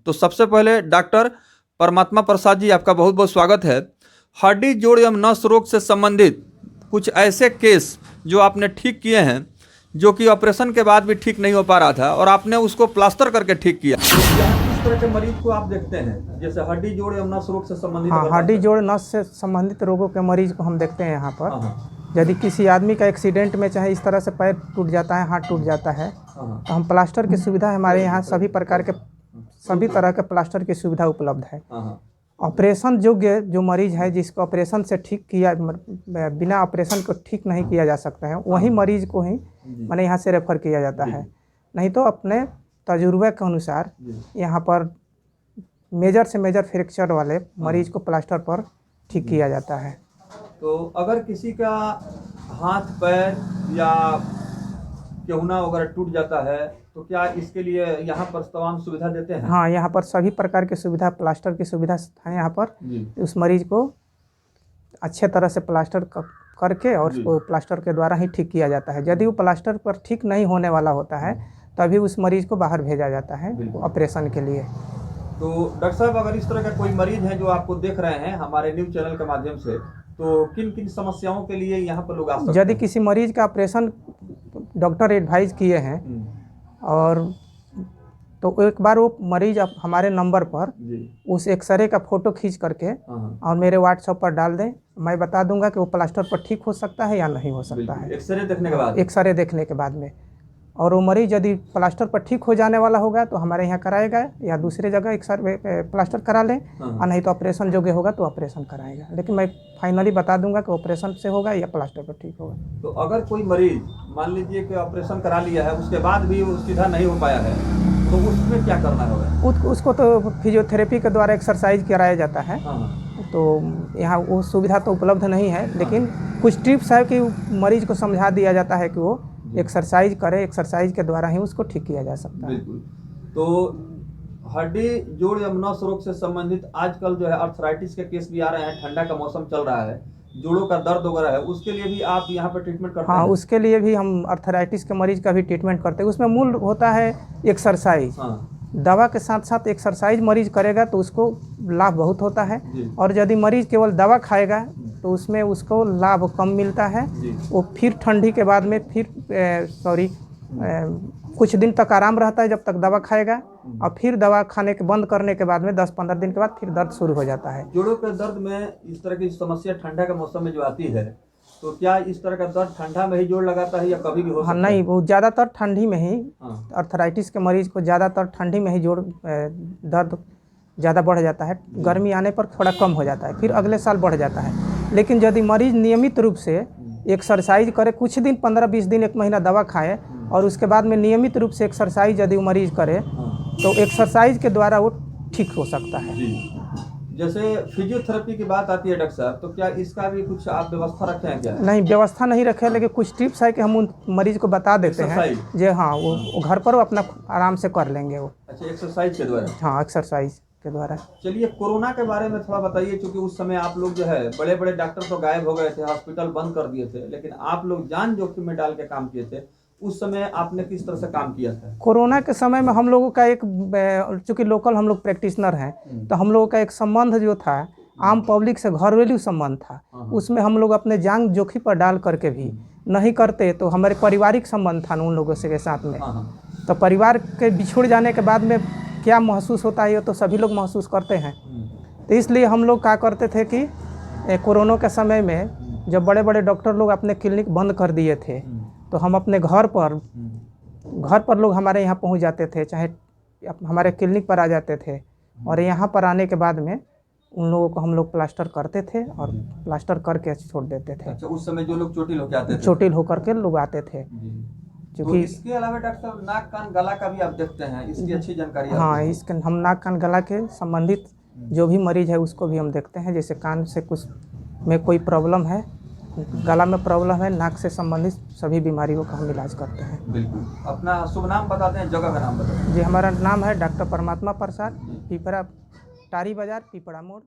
तो सबसे पहले डॉक्टर परमात्मा प्रसाद जी, आपका बहुत बहुत स्वागत है। हड्डी जोड़ एवं नस रोग से संबंधित कुछ ऐसे केस जो आपने ठीक किए हैं, जो कि ऑपरेशन के बाद भी ठीक नहीं हो पा रहा था और आपने उसको प्लास्टर करके ठीक किया। किस तरह के मरीज को आप देखते हैं, जैसे हड्डी जोड़ एवं नस रोग से संबंधित? हाँ, हड्डी जोड़ नस से संबंधित रोगों के मरीज को हम देखते हैं यहाँ पर। यदि किसी आदमी का एक्सीडेंट में चाहे इस तरह से पैर टूट जाता है, हाथ टूट जाता है, तो हम प्लास्टर की सुविधा, हमारे यहाँ सभी तरह के प्लास्टर की सुविधा उपलब्ध है। ऑपरेशन योग्य जो मरीज है, जिसको ऑपरेशन से ठीक किया, बिना ऑपरेशन को ठीक नहीं किया जा सकता है, वही मरीज को ही मैंने यहाँ से रेफ़र किया जाता है। नहीं तो अपने तजुर्बे के अनुसार यहाँ पर मेजर से मेजर फ्रैक्चर वाले मरीज को प्लास्टर पर ठीक किया जाता है। तो अगर किसी का हाथ पैर या केहूना वगैरह टूट जाता है, तो क्या इसके लिए यहाँ पर तमाम सुविधा देते हैं? हाँ, यहाँ पर सभी प्रकार की सुविधा, प्लास्टर की सुविधा है यहाँ पर। उस मरीज को अच्छे तरह से प्लास्टर करके और उसको प्लास्टर के द्वारा ही ठीक किया जाता है। यदि वो प्लास्टर पर ठीक नहीं होने वाला होता है, तभी उस मरीज को बाहर भेजा जाता है ऑपरेशन के लिए। तो डॉक्टर साहब, अगर इस तरह का कोई मरीज है जो आपको देख रहे हैं हमारे न्यूज़ चैनल के माध्यम से, तो किन किन समस्याओं के लिए यहाँ पर लोग आ सकते हैं? यदि किसी मरीज का ऑपरेशन डॉक्टर एडवाइज किए हैं और तो एक बार वो मरीज अब हमारे नंबर पर उस एक्सरे का फ़ोटो खींच करके और मेरे व्हाट्सएप पर डाल दें, मैं बता दूंगा कि वो प्लास्टर पर ठीक हो सकता है या नहीं हो सकता है। एक्सरे देखने के बाद? एक्सरे देखने के बाद में। और वो मरीज यदि प्लास्टर पर ठीक हो जाने वाला होगा तो हमारे यहाँ कराएगा, या दूसरे जगह एक्सरे प्लास्टर करा लें, और नहीं तो ऑपरेशन योग्य होगा तो ऑपरेशन कराएगा। लेकिन मैं फाइनली बता दूंगा कि ऑपरेशन से होगा या प्लास्टर पर ठीक होगा। तो अगर कोई मरीज मान लीजिए कि ऑपरेशन करा लिया है, उसके बाद भी वो सीधा नहीं हो पाया है, तो उसमें क्या करना होगा? उसको तो फिजियोथेरेपी के द्वारा एक्सरसाइज कराया जाता है। तो यहाँ वो सुविधा तो उपलब्ध नहीं है, लेकिन कुछ टिप्स है कि मरीज को समझा दिया जाता है कि वो एक्सरसाइज करे, एक्सरसाइज के द्वारा ही उसको ठीक किया जा सकता है। बिल्कुल। तो हड्डी जोड़ एवं नस रोग से संबंधित आजकल जो है अर्थराइटिस के केस भी आ रहे हैं, ठंडा का मौसम चल रहा है, जोड़ों का दर्द वगैरह है, उसके लिए भी आप यहाँ पर ट्रीटमेंट करते हैं? हाँ, उसके लिए भी हम अर्थराइटिस के मरीज का भी ट्रीटमेंट करते हैं। उसमें मूल होता है एक्सरसाइज। दवा के साथ साथ एक्सरसाइज मरीज करेगा तो उसको लाभ बहुत होता है, और यदि मरीज केवल दवा खाएगा तो उसमें उसको लाभ कम मिलता है। वो फिर ठंडी के बाद में कुछ दिन तक आराम रहता है जब तक दवा खाएगा, और फिर दवा खाने के बंद करने के बाद में 10-15 दिन के बाद फिर दर्द शुरू हो जाता है। जोड़ों के दर्द में इस तरह की समस्या ठंडा के मौसम में जो आती है, तो क्या इस तरह का दर्द ठंडा में ही जोड़ लगाता है या कभी भी हो सकता है? नहीं, वो ज़्यादातर ठंडी में ही, अर्थराइटिस के मरीज को ज़्यादातर ठंडी में ही जोड़ दर्द ज़्यादा बढ़ जाता है। गर्मी आने पर थोड़ा कम हो जाता है, फिर अगले साल बढ़ जाता है। लेकिन यदि मरीज नियमित रूप से एक्सरसाइज करे, कुछ दिन 15-20 दिन, 1 महीना दवा खाए, और उसके बाद में नियमित रूप से एक्सरसाइज यदि वो मरीज करे, तो एक्सरसाइज के द्वारा वो ठीक हो सकता है। जैसे फिजियोथेरेपी की बात आती है डॉक्टर साहब, तो क्या इसका भी कुछ आप व्यवस्था रखे हैं क्या? नहीं, व्यवस्था नहीं रखे, लेकिन कुछ टिप्स है कि हम उन मरीज को बता देते हैं जो हाँ वो घर पर वो अपना आराम से कर लेंगे वो। अच्छा, एक्सरसाइज के द्वारा? हाँ, एक्सरसाइज के द्वारा। चलिए, कोरोना के बारे में थोड़ा बताइए, क्योंकि उस समय आप लोग जो है बड़े बड़े डॉक्टर तो गायब हो गए थे, हॉस्पिटल बंद कर दिए थे, लेकिन आप लोग जान जोखिम में डाल के काम किए थे। उस समय आपने किस तरह से काम किया था? कोरोना के समय में हम लोगों का एक, चूँकि लोकल हम लोग प्रैक्टिशनर हैं, तो हम लोगों का एक संबंध जो था आम पब्लिक से, घरेलू संबंध था। उसमें हम लोग अपने जान जोखिम पर डाल करके भी नहीं करते, तो हमारे पारिवारिक संबंध था उन लोगों से के साथ में। तो परिवार के बिछुड़ जाने के बाद में क्या महसूस होता है, ये तो सभी लोग महसूस करते हैं। तो इसलिए हम लोग क्या करते थे कि कोरोना के समय में जब बड़े बड़े डॉक्टर लोग अपने क्लिनिक बंद कर दिए थे, तो हम अपने घर पर लोग हमारे यहाँ पहुँच जाते थे, चाहे हमारे क्लिनिक पर आ जाते थे, और यहाँ पर आने के बाद में उन लोगों को हम लोग प्लास्टर करते थे और प्लास्टर करके छोड़ देते थे। अच्छा, उस समय जो लोग चोटिल होकर आते थे? चोटिल होकर के लोग आते थे। तो इसके अलावा डॉक्टर साहब नाक कान गला का भी आप देखते हैं, इसकी अच्छी जानकारी? हाँ, इसके हम नाक कान गला के संबंधित जो भी मरीज है उसको भी हम देखते हैं। जैसे कान से कुछ में कोई प्रॉब्लम है, गला में प्रॉब्लम है, नाक से संबंधित सभी बीमारियों का हम इलाज करते हैं। बिल्कुल। अपना शुभ नाम बताते हैं, जगह का नाम बताते हैं? जी, हमारा नाम है डॉक्टर परमात्मा प्रसाद, पीपरा टारी बाजार, पीपरा मोड़।